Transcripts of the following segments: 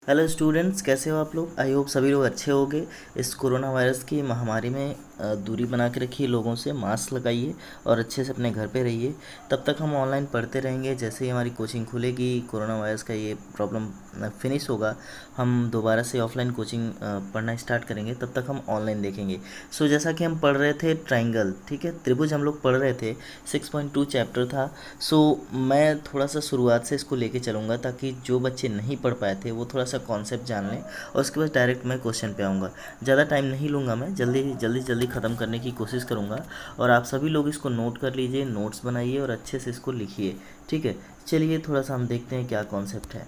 Hello students, कैसे हो आप लोग। आई होप सभी लोग अच्छे होंगे। इस कोरोना वायरस की महामारी में दूरी बना के रखिए, लोगों से मास्क लगाइए और अच्छे से अपने घर पे रहिए। तब तक हम ऑनलाइन पढ़ते रहेंगे। जैसे ही हमारी कोचिंग खुलेगी, कोरोना वायरस का ये प्रॉब्लम फिनिश होगा, हम दोबारा से ऑफलाइन कोचिंग पढ़ना स्टार्ट करेंगे। तब तक हम ऑनलाइन देखेंगे। सो जैसा कि हम पढ़ रहे थे ट्राइंगल, ठीक है, त्रिभुज हम लोग पढ़ रहे थे। 6.2 चैप्टर था। सो मैं थोड़ा सा शुरुआत से इसको लेके चलूँगा ताकि जो बच्चे नहीं पढ़ पाए थे वो थोड़ा सा कॉन्सेप्ट जान लें, और उसके बाद डायरेक्ट मैं क्वेश्चन पे आऊँगा। ज़्यादा टाइम नहीं लूँगा, मैं जल्दी ख़त्म करने की कोशिश करूँगा। और आप सभी लोग इसको नोट कर लीजिए, नोट्स बनाइए और अच्छे से इसको लिखिए, ठीक है। चलिए थोड़ा सा हम देखते हैं क्या कॉन्सेप्ट है।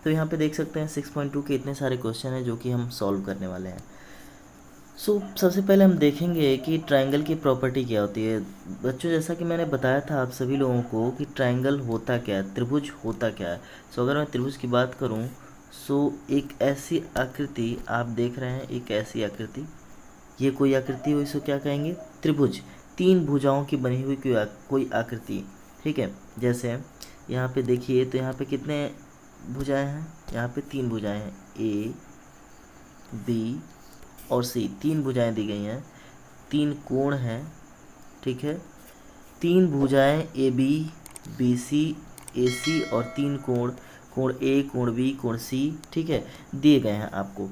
तो यहाँ पे देख सकते हैं 6.2 के इतने सारे क्वेश्चन हैं जो कि हम सॉल्व करने वाले हैं। सबसे पहले हम देखेंगे कि ट्रायंगल की प्रॉपर्टी क्या होती है। बच्चों, जैसा कि मैंने बताया था आप सभी लोगों को कि ट्रायंगल होता क्या है, त्रिभुज होता क्या है। अगर मैं त्रिभुज की बात करूं, एक ऐसी आकृति आप देख रहे हैं, एक ऐसी आकृति, ये कोई आकृति हो, इसको क्या कहेंगे, त्रिभुज। तीन भुजाओं की बनी हुई कोई आकृति, ठीक है। जैसे यहाँ पे देखिए, तो यहाँ पे कितने भुजाएं हैं, यहाँ पे तीन भुजाएं हैं, ए बी और सी, तीन भुजाएं दी गई हैं। तीन कोण हैं, ठीक है। तीन भुजाएं ए बी सी ए सी, और तीन कोण, कोण ए, कोण बी, कोण सी, ठीक है, दिए गए हैं आपको।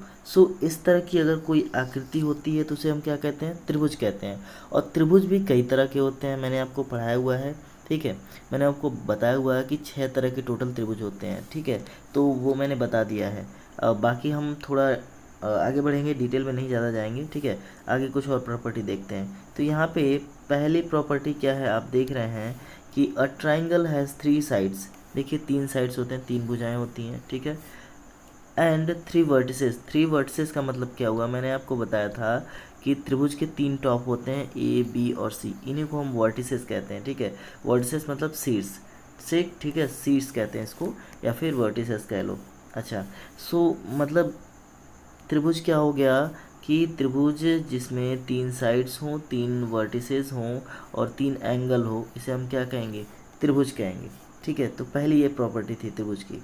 इस तरह की अगर कोई आकृति होती है तो उसे हम क्या कहते हैं, त्रिभुज कहते हैं। और त्रिभुज भी कई तरह के होते हैं, मैंने आपको पढ़ाया हुआ है, ठीक है। मैंने आपको बताया हुआ है कि 6 तरह के टोटल त्रिभुज होते हैं, ठीक है। तो वो मैंने बता दिया है। बाकी हम थोड़ा आगे बढ़ेंगे, डिटेल में नहीं ज़्यादा जाएंगे, ठीक है। आगे कुछ और प्रॉपर्टी देखते हैं। तो यहाँ पे पहली प्रॉपर्टी क्या है, आप देख रहे हैं कि अ ट्राइंगल हैज़ 3 साइड्स। देखिए 3 साइड्स होते हैं, 3 भुजाएं होती हैं, ठीक है। And 3 vertices. 3 वर्टिसेस का मतलब क्या हुआ, मैंने आपको बताया था कि त्रिभुज के 3 टॉप होते हैं, ए बी और सी, इन्हीं को हम वर्टिसेस कहते हैं, ठीक है। वर्टिसेस मतलब शीर्ष से, ठीक है, शीर्ष कहते हैं इसको, या फिर वर्टिसेस कह लो। अच्छा, मतलब त्रिभुज क्या हो गया कि त्रिभुज जिसमें 3 साइड्स हों, 3 वर्टिसेस हों और 3 एंगल हो, इसे हम क्या कहेंगे, त्रिभुज कहेंगे, ठीक है। तो पहली ये प्रॉपर्टी थी त्रिभुज की।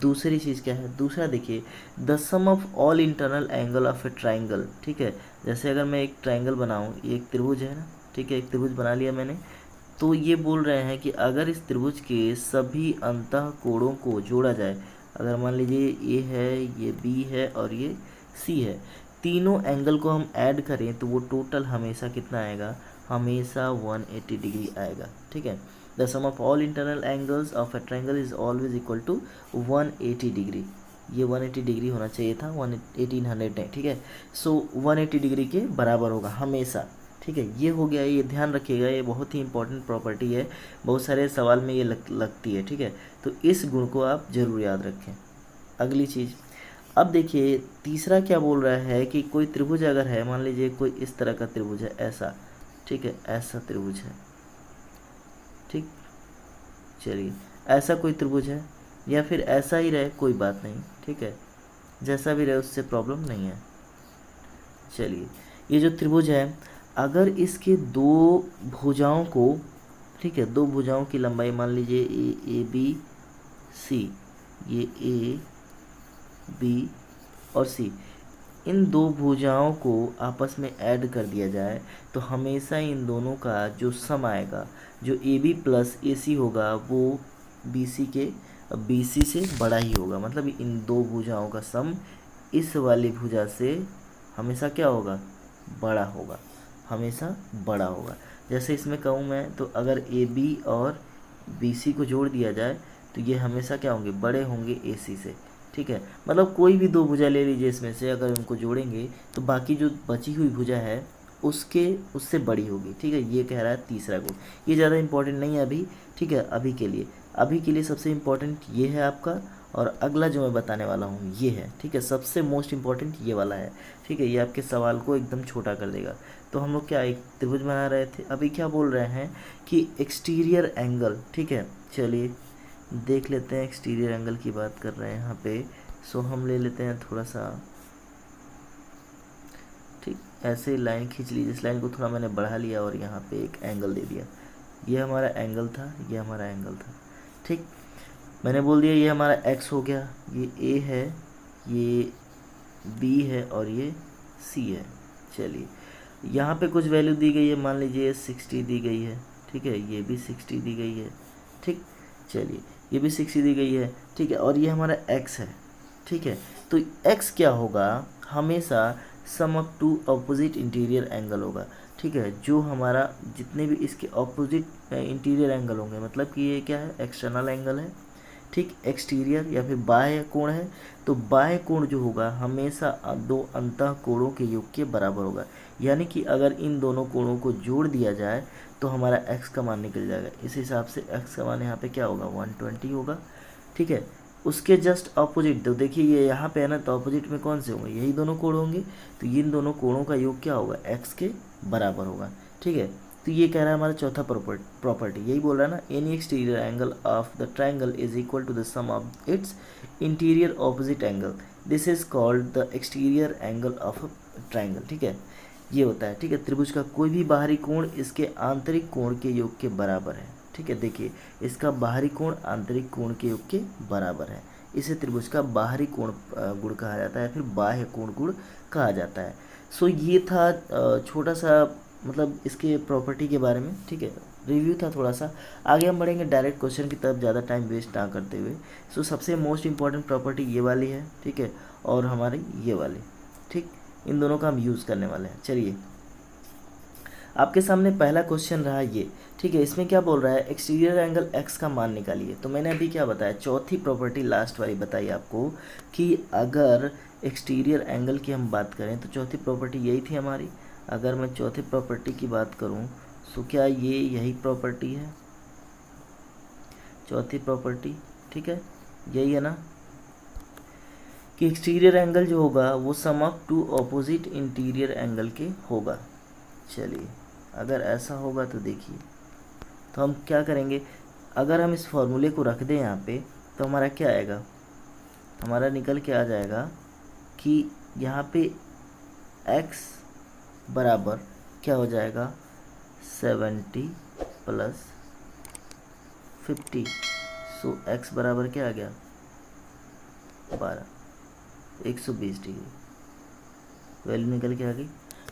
दूसरी चीज़ क्या है, दूसरा देखिए, the sum of all internal angle of a triangle, ठीक है। जैसे अगर मैं एक ट्राइंगल बनाऊँ, ये एक त्रिभुज है ना, ठीक है, एक त्रिभुज बना लिया मैंने। तो ये बोल रहे हैं कि अगर इस त्रिभुज के सभी अंतः कोणों को जोड़ा जाए, अगर मान लीजिए ये है, ये बी है और ये सी है, तीनों एंगल को हम ऐड करें तो वो टोटल हमेशा कितना आएगा, हमेशा 180 डिग्री आएगा, ठीक है। The sum of all internal angles of a triangle is always equal to 180 degree. ये 180 डिग्री होना चाहिए था, 1800 नहीं, ठीक है। 180 डिग्री के बराबर होगा हमेशा, ठीक है। ये हो गया, ये ध्यान रखिएगा, ये बहुत ही इंपॉर्टेंट प्रॉपर्टी है, बहुत सारे सवाल में ये लगती है, ठीक है। तो इस गुण को आप ज़रूर याद रखें। अगली चीज़, अब देखिए तीसरा क्या बोल रहा है कि कोई त्रिभुज अगर है, मान लीजिए कोई इस तरह का त्रिभुज है, ऐसा, ठीक है, ऐसा त्रिभुज है, ठीक। चलिए, ऐसा कोई त्रिभुज है, या फिर ऐसा ही रहे, कोई बात नहीं, ठीक है, जैसा भी रहे उससे प्रॉब्लम नहीं है। चलिए, ये जो त्रिभुज है, अगर इसके दो भुजाओं को, ठीक है, दो भुजाओं की लंबाई मान लीजिए ए बी सी, ये ए बी और सी, इन दो भुजाओं को आपस में ऐड कर दिया जाए तो हमेशा इन दोनों का जो सम आएगा, जो ए बी प्लस ए सी होगा, वो बी सी के बी सी से बड़ा ही होगा। मतलब इन दो भुजाओं का सम इस वाली भुजा से हमेशा क्या होगा, बड़ा होगा, हमेशा बड़ा होगा। जैसे इसमें कहूँ मैं, तो अगर ए बी और बी सी को जोड़ दिया जाए तो ये हमेशा क्या होंगे, बड़े होंगे ए सी से, ठीक है। मतलब कोई भी दो भुजा ले लीजिए, इसमें से अगर उनको जोड़ेंगे तो बाकी जो बची हुई भुजा है उससे बड़ी होगी, ठीक है। ये कह रहा है तीसरा गुण। ये ज़्यादा इंपॉर्टेंट नहीं है अभी, ठीक है। अभी के लिए सबसे इम्पोर्टेंट ये है आपका, और अगला जो मैं बताने वाला हूँ ये है, ठीक है। सबसे मोस्ट इम्पॉर्टेंट ये वाला है, ठीक है। ये आपके सवाल को एकदम छोटा कर देगा। तो हम लोग क्या एक त्रिभुज बना रहे थे, अभी क्या बोल रहे हैं कि एक्सटीरियर एंगल, ठीक है। चलिए देख लेते हैं, एक्सटीरियर एंगल की बात कर रहे हैं यहाँ पे। हम ले लेते हैं थोड़ा सा, ठीक, ऐसे लाइन खींच लीजिए। इस लाइन को थोड़ा मैंने बढ़ा लिया और यहाँ पे एक एंगल दे दिया। ये हमारा एंगल था, ये हमारा एंगल था, ठीक। मैंने बोल दिया ये हमारा एक्स हो गया, ये ए है, ये बी है और ये सी है। चलिए यहाँ पे कुछ वैल्यू दी गई है, मान लीजिए 60 दी गई है, ठीक है, ये भी 60 दी गई है, ठीक। चलिए ये भी 60 दी गई है, ठीक है, और ये हमारा x है, ठीक है। तो x क्या होगा, हमेशा sum of two opposite interior angle होगा, ठीक है। जो हमारा जितने भी इसके अपोजिट इंटीरियर एंगल होंगे, मतलब कि ये क्या है, एक्सटर्नल एंगल है, ठीक, एक्सटीरियर या फिर बाह्य कोण है, तो बाह्य कोण जो होगा हमेशा दो अंतः कोणों के योग के बराबर होगा। यानी कि अगर इन दोनों कोणों को जोड़ दिया जाए तो हमारा x का मान निकल जाएगा। इस हिसाब से x का मान यहाँ पे क्या होगा, 120 होगा, ठीक है। उसके जस्ट अपोजिट तो देखिए ये यहाँ पे है ना, तो अपोजिट में कौन से होंगे, यही दोनों कोण होंगे, तो इन दोनों कोणों का योग क्या होगा, x के बराबर होगा, ठीक है। तो ये कह रहा है हमारा चौथा प्रॉपर्टी, यही बोल रहा है ना, any exterior angle of the triangle is equal to the sum of its interior opposite angle, this is called the exterior angle of a triangle, ठीक है। ये होता है, ठीक है, त्रिभुज का कोई भी बाहरी कोण इसके आंतरिक कोण के योग के बराबर है, ठीक है। देखिए इसका बाहरी कोण आंतरिक कोण के योग के बराबर है, इसे त्रिभुज का बाहरी कोण गुण कहा जाता है, फिर बाह्य कोण गुण कहा जाता है। सो ये था छोटा सा मतलब इसके प्रॉपर्टी के बारे में, ठीक है, रिव्यू था थोड़ा सा। आगे हम बढ़ेंगे डायरेक्ट क्वेश्चन की तरफ, ज़्यादा टाइम वेस्ट ना करते हुए। सो सबसे मोस्ट इंपॉर्टेंट प्रॉपर्टी ये वाली है, ठीक है, और हमारी ये वाली, ठीक, इन दोनों का हम यूज़ करने वाले हैं। चलिए आपके सामने पहला क्वेश्चन रहा ये, ठीक है, इसमें क्या बोल रहा है, एक्सटीरियर एंगल x का मान निकालिए। तो मैंने अभी क्या बताया, चौथी प्रॉपर्टी लास्ट वाली बताई आपको कि अगर एक्सटीरियर एंगल की हम बात करें तो चौथी प्रॉपर्टी यही थी हमारी। अगर मैं चौथी प्रॉपर्टी की बात करूं तो क्या ये यही प्रॉपर्टी है, चौथी प्रॉपर्टी, ठीक है, यही है ना, कि एक्सटीरियर एंगल जो होगा वो sum of two opposite interior angle के होगा। चलिए अगर ऐसा होगा तो देखिए, तो हम क्या करेंगे, अगर हम इस फॉर्मूले को रख दें यहाँ पे तो हमारा क्या आएगा, हमारा निकल के आ जाएगा कि यहाँ पे x बराबर क्या हो जाएगा, 70 प्लस 50। सो x बराबर क्या आ गया, 12, 120 डिग्री, वैल्यू निकल के आ गई।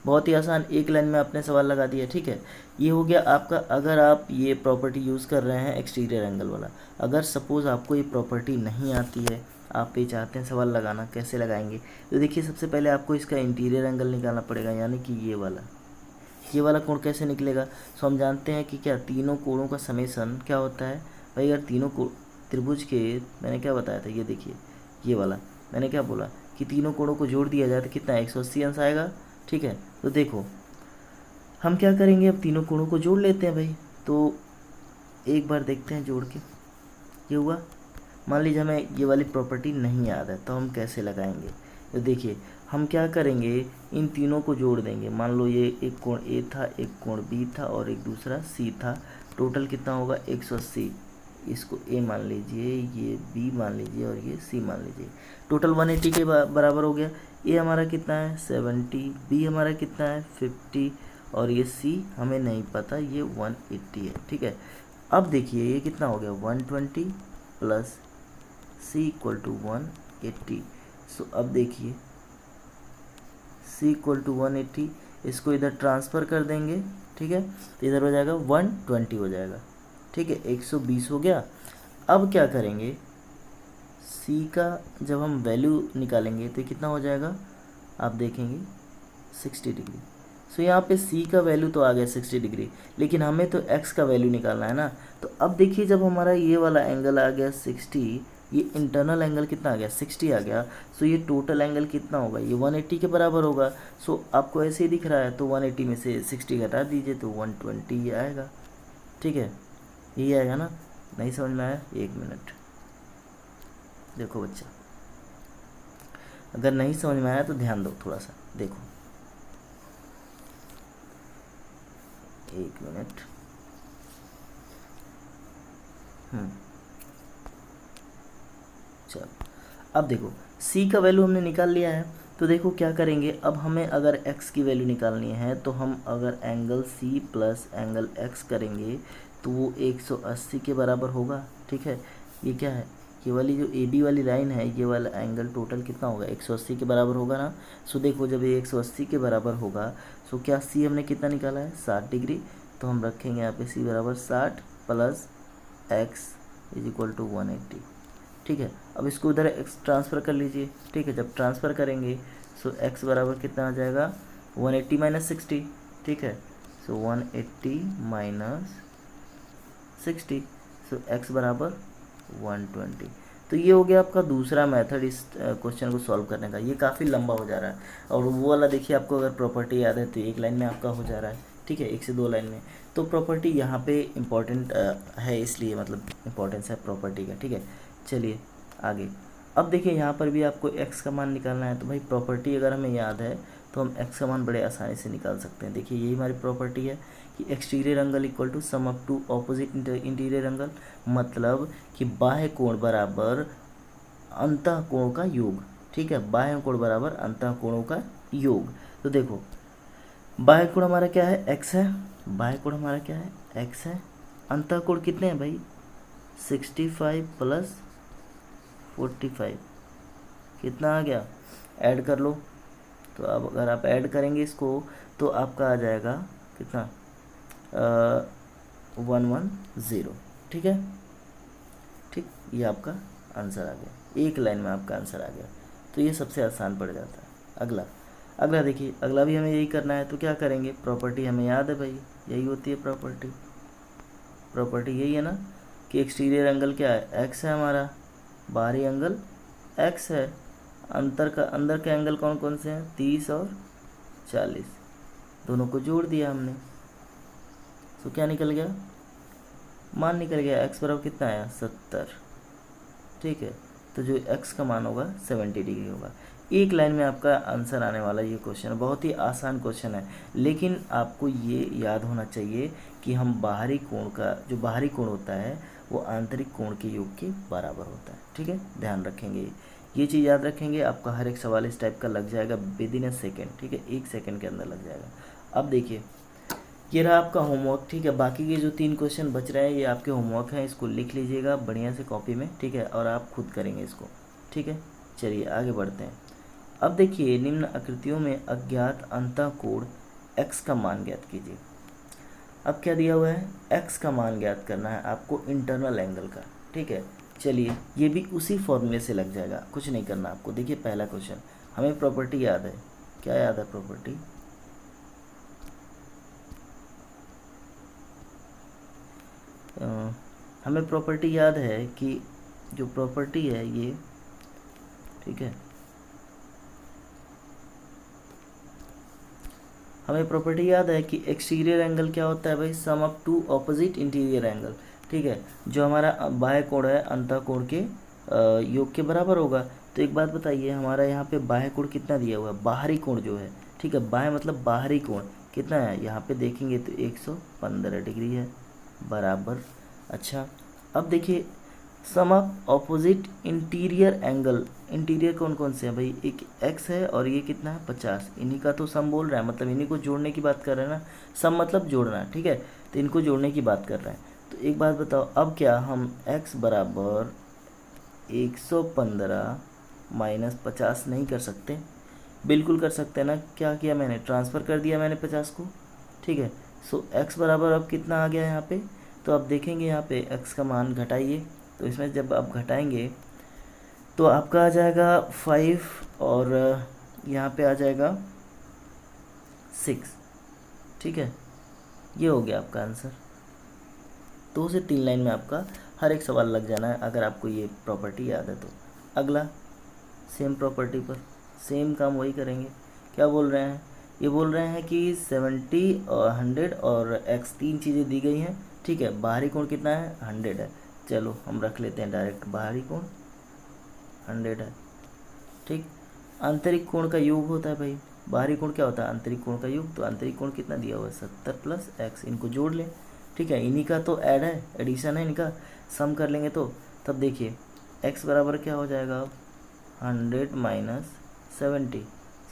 बहुत ही आसान, एक लाइन में आपने सवाल लगा दिया, ठीक है। ये हो गया आपका, अगर आप ये प्रॉपर्टी यूज़ कर रहे हैं एक्सटीरियर एंगल वाला। अगर सपोज़ आपको ये प्रॉपर्टी नहीं आती है, आप ये चाहते हैं सवाल लगाना, कैसे लगाएंगे, तो देखिए सबसे पहले आपको इसका इंटीरियर एंगल निकालना पड़ेगा, यानी कि ये वाला कोण कैसे निकलेगा। सो हम जानते हैं कि क्या तीनों कोणों का समेसन क्या होता है भाई, अगर तीनों को त्रिभुज के, मैंने क्या बताया था, ये देखिए ये वाला मैंने क्या बोला कि तीनों कोणों को जोड़ दिया जाए तो कितना 180 अंश आएगा, ठीक है। तो देखो हम क्या करेंगे, अब तीनों कोणों को जोड़ लेते हैं भाई। तो एक बार देखते हैं जोड़ के, ये हुआ। मान लीजिए हमें ये वाली प्रॉपर्टी नहीं याद है तो हम कैसे लगाएंगे, तो देखिए हम क्या करेंगे, इन तीनों को जोड़ देंगे। मान लो ये एक कोण ए था, एक कोण बी था और एक दूसरा सी था, टोटल कितना होगा 180। इसको ए मान लीजिए, ये बी मान लीजिए और ये सी मान लीजिए, टोटल 180 के बराबर हो गया। ए हमारा कितना है 70, बी हमारा कितना है 50 और ये सी हमें नहीं पता, ये 180 है, ठीक है। अब देखिए ये कितना हो गया 120 प्लस सी इक्वल टू 180। सो अब देखिए सी इक्वल टू 180, इसको इधर ट्रांसफ़र कर देंगे, ठीक है, तो इधर हो जाएगा 120 हो जाएगा, ठीक है, 120 हो गया। अब क्या करेंगे, सी का जब हम वैल्यू निकालेंगे तो कितना हो जाएगा, आप देखेंगे 60 डिग्री। सो यहाँ पे सी का वैल्यू तो आ गया 60 डिग्री, लेकिन हमें तो एक्स का वैल्यू निकालना है ना। तो अब देखिए जब हमारा ये वाला एंगल आ गया 60, ये इंटरनल एंगल कितना आ गया 60 आ गया, सो ये टोटल एंगल कितना होगा, ये 180 के बराबर होगा। सो आपको ऐसे ही दिख रहा है, तो 180 में से 60 घटा दीजिए तो 120 आएगा, ठीक है, यही आएगा ना। नहीं समझ में आया, एक मिनट देखो बच्चा, अगर नहीं समझ में आया तो ध्यान दो थोड़ा सा, देखो एक मिनट। चलो अब देखो c का वैल्यू हमने निकाल लिया है, तो देखो क्या करेंगे, अब हमें अगर x की वैल्यू निकालनी है तो हम अगर angle c plus angle x करेंगे तो वो 180 के बराबर होगा, ठीक है। ये क्या है, ये वाली जो ए बी वाली लाइन है, ये वाला एंगल टोटल कितना होगा, 180 के बराबर होगा ना। सो देखो जब ये 180 के बराबर होगा, सो क्या सी हमने कितना निकाला है, 60 डिग्री। तो हम रखेंगे यहाँ पे सी बराबर 60 plus x is equal to 180। ठीक है, अब इसको उधर एक्स ट्रांसफ़र कर लीजिए। ठीक है, जब ट्रांसफ़र करेंगे सो एक्स बराबर कितना आ जाएगा, 180 माइनस 60। ठीक है, सो 180 माइनस 60, सो एक्स बराबर 120। तो ये हो गया आपका दूसरा मेथड इस क्वेश्चन को सॉल्व करने का। ये काफ़ी लंबा हो जा रहा है, और वो वाला देखिए आपको अगर प्रॉपर्टी याद है तो एक लाइन में आपका हो जा रहा है। ठीक है, 1 से 2 लाइन में। तो प्रॉपर्टी यहाँ पे इम्पॉर्टेंट है, इसलिए मतलब इम्पॉर्टेंस है प्रॉपर्टी का। ठीक है, चलिए आगे। अब देखिए यहाँ पर भी आपको एक्स का मान निकालना है, तो भाई प्रॉपर्टी अगर हमें याद है तो हम एक्स का मान बड़े आसानी से निकाल सकते हैं। देखिए यही हमारी प्रॉपर्टी है कि exterior angle equal to sum up to opposite interior angle, मतलब कि बाह्य कोण बराबर अंतः कोण का योग। ठीक है, बाह्य कोण बराबर अंतः कोणों का योग। तो देखो बाह्य कोण हमारा क्या है, एक्स है। बाह्य कोण हमारा क्या है, एक्स है। अंतः कोण कितने हैं भाई, 65 प्लस 45, कितना आ गया, ऐड कर लो। तो अब अगर आप ऐड करेंगे इसको तो आपका आ जाएगा कितना, 110। ठीक है, ठीक, ये आपका आंसर आ गया, एक लाइन में आपका आंसर आ गया। तो ये सबसे आसान पड़ जाता है। अगला देखिए, अगला भी हमें यही करना है। तो क्या करेंगे, प्रॉपर्टी हमें याद है भाई, यही होती है प्रॉपर्टी यही है ना कि एक्सटीरियर एंगल क्या है, एक्स है हमारा, बाहरी एंगल एक्स है, अंदर के एंगल कौन कौन से हैं, 30 और 40, दोनों को जोड़ दिया हमने। तो क्या निकल गया, मान निकल गया, एक्स बराबर कितना आया, 70। ठीक है, तो जो एक्स का मान होगा 70 डिग्री होगा। एक लाइन में आपका आंसर आने वाला ये क्वेश्चन बहुत ही आसान क्वेश्चन है, लेकिन आपको ये याद होना चाहिए कि हम बाहरी कोण का, जो बाहरी कोण होता है वो आंतरिक कोण के योग के बराबर होता है। ठीक है, ध्यान रखेंगे, ये चीज़ याद रखेंगे। आपका हर एक सवाल इस टाइप का लग जाएगा विद इन अ सेकेंड। ठीक है, 1 सेकेंड के अंदर लग जाएगा। अब देखिए ये रहा आपका होमवर्क। ठीक है, बाकी के जो 3 क्वेश्चन बच रहे हैं ये आपके होमवर्क हैं, इसको लिख लीजिएगा बढ़िया से कॉपी में। ठीक है, और आप खुद करेंगे इसको। ठीक है, चलिए आगे बढ़ते हैं। अब देखिए निम्न आकृतियों में अज्ञात अंतःकोण x का मान ज्ञात कीजिए। अब क्या दिया हुआ है, x का मान ज्ञात करना है आपको इंटरनल एंगल का। ठीक है, चलिए ये भी उसी फॉर्मूले से लग जाएगा, कुछ नहीं करना आपको। देखिए पहला क्वेश्चन, हमें प्रॉपर्टी याद है, क्या याद है प्रॉपर्टी, हमें प्रॉपर्टी याद है कि जो प्रॉपर्टी है ये, ठीक है, हमें प्रॉपर्टी याद है कि एक्सटीरियर एंगल क्या होता है भाई, sum up to opposite interior angle. ठीक है, जो हमारा बाह्य कोण है अंतः कोण के योग के बराबर होगा। तो एक बात बताइए, हमारा यहाँ पे बाह्य कोण कितना दिया हुआ है, बाहरी कोण जो है, ठीक है, बाह्य मतलब बाहरी कोण कितना है, यहाँ पे देखेंगे तो 115 डिग्री है बराबर। अच्छा, अब देखिए sum of opposite interior angle, interior कौन कौन से हैं भाई, एक एक्स है और ये कितना है 50, इन्हीं का तो सम बोल रहा है, मतलब इन्हीं को जोड़ने की बात कर रहे हैं ना, सम मतलब जोड़ना। ठीक है, तो इनको जोड़ने की बात कर रहे हैं। तो एक बात बताओ, अब क्या हम x बराबर 115 माइनस 50 नहीं कर सकते, बिल्कुल कर सकते हैं ना। क्या किया मैंने, ट्रांसफ़र कर दिया मैंने 50 को। ठीक है, सो x बराबर अब कितना आ गया यहाँ पे, तो आप देखेंगे यहाँ पे x का मान घटाइए, तो इसमें जब आप घटाएंगे तो आपका आ जाएगा 5 और यहाँ पे आ जाएगा 6। ठीक है, ये हो गया आपका आंसर। 2 से 3 लाइन में आपका हर एक सवाल लग जाना है अगर आपको ये प्रॉपर्टी याद है तो। अगला सेम प्रॉपर्टी पर सेम काम वही करेंगे। क्या बोल रहे हैं, ये बोल रहे हैं कि 70 और 100 और x 3 चीज़ें दी गई हैं। ठीक है, बाहरी कोण कितना है, 100 है। चलो हम रख लेते हैं डायरेक्ट, बाहरी कोण 100 है। ठीक, आंतरिक कोण का योग होता है भाई, बाहरी कोण क्या होता है, आंतरिक कोण का योग। तो आंतरिक कोण कितना दिया हुआ है, 70 प्लस x, इनको जोड़ लें। ठीक है, इन्हीं का तो ऐड है, एडिशन है इनका, सम कर लेंगे तो तब देखिए x बराबर क्या हो जाएगा, अब 100 minus 70,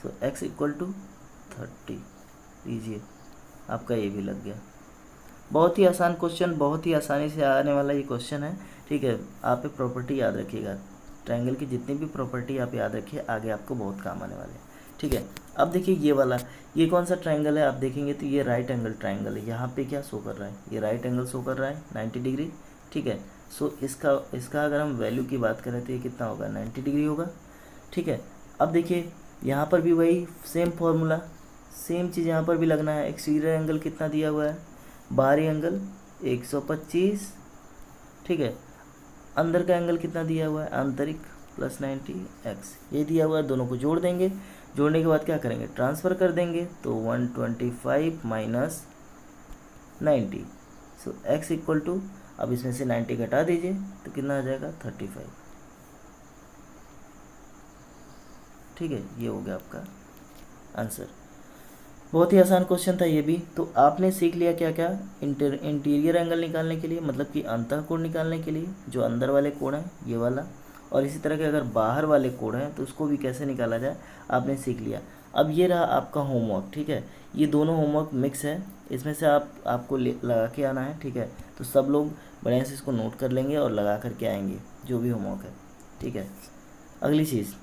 so x equal to 30 लीजिए, आपका ये भी लग गया। बहुत ही आसान क्वेश्चन, बहुत ही आसानी से आने वाला ये क्वेश्चन है, ठीक है। आप एक प्रॉपर्टी याद रखिएगा, ट्रायंगल की जितनी भी प्रॉपर्टी आप याद रखिए, आगे आपको बहुत काम आने वाले हैं, ठीक है। अब देखिए ये वाला, ये कौन सा ट्रायंगल है, आप देखेंगे तो ये राइट एंगल ट्रायंगल है। यहाँ पे क्या शो कर रहा है, ये राइट एंगल शो कर रहा है 90 डिग्री, ठीक है। सो इसका अगर हम वैल्यू की बात करें तो ये कितना होगा, 90 डिग्री होगा, ठीक है। अब देखिए यहाँ पर भी वही सेम फॉर्मूला, सेम चीज़ यहाँ पर भी लगना है। एक्सटीरियर एंगल कितना दिया हुआ है, बाहरी एंगल 125, ठीक है। अंदर का एंगल कितना दिया हुआ है, आंतरिक प्लस 90 एक्स, ये दिया हुआ है। दोनों को जोड़ देंगे, जोड़ने के बाद क्या करेंगे, ट्रांसफ़र कर देंगे, तो 125 minus 90, so x equal to, अब इसमें से 90 घटा दीजिए तो कितना आ जाएगा 35, ठीक है। ये हो गया आपका आंसर। बहुत ही आसान क्वेश्चन था ये भी। तो आपने सीख लिया क्या क्या, इंटीरियर एंगल निकालने के लिए, मतलब कि अंतःकोण निकालने के लिए, जो अंदर वाले कोण हैं ये वाला, और इसी तरह के अगर बाहर वाले कोण हैं तो उसको भी कैसे निकाला जाए आपने सीख लिया। अब ये रहा आपका होमवर्क, ठीक है। ये दोनों होमवर्क मिक्स है, इसमें से आपको लगा के आना है, ठीक है। तो सब लोग बढ़िया से इसको नोट कर लेंगे और लगा करके आएंगे जो भी होमवर्क है, ठीक है। अगली चीज़,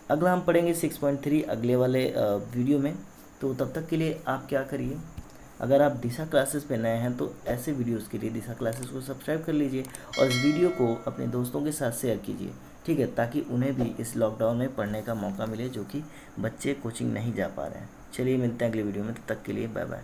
अगला हम पढ़ेंगे 6.3 अगले वाले वीडियो में। तो तब तक के लिए आप क्या करिए, अगर आप दिशा क्लासेस पे नए हैं तो ऐसे वीडियोस के लिए दिशा क्लासेस को सब्सक्राइब कर लीजिए और इस वीडियो को अपने दोस्तों के साथ शेयर कीजिए, ठीक है, ताकि उन्हें भी इस लॉकडाउन में पढ़ने का मौका मिले जो कि बच्चे कोचिंग नहीं जा पा रहे हैं। चलिए मिलते हैं अगली वीडियो में, तब तक के लिए बाय बाय।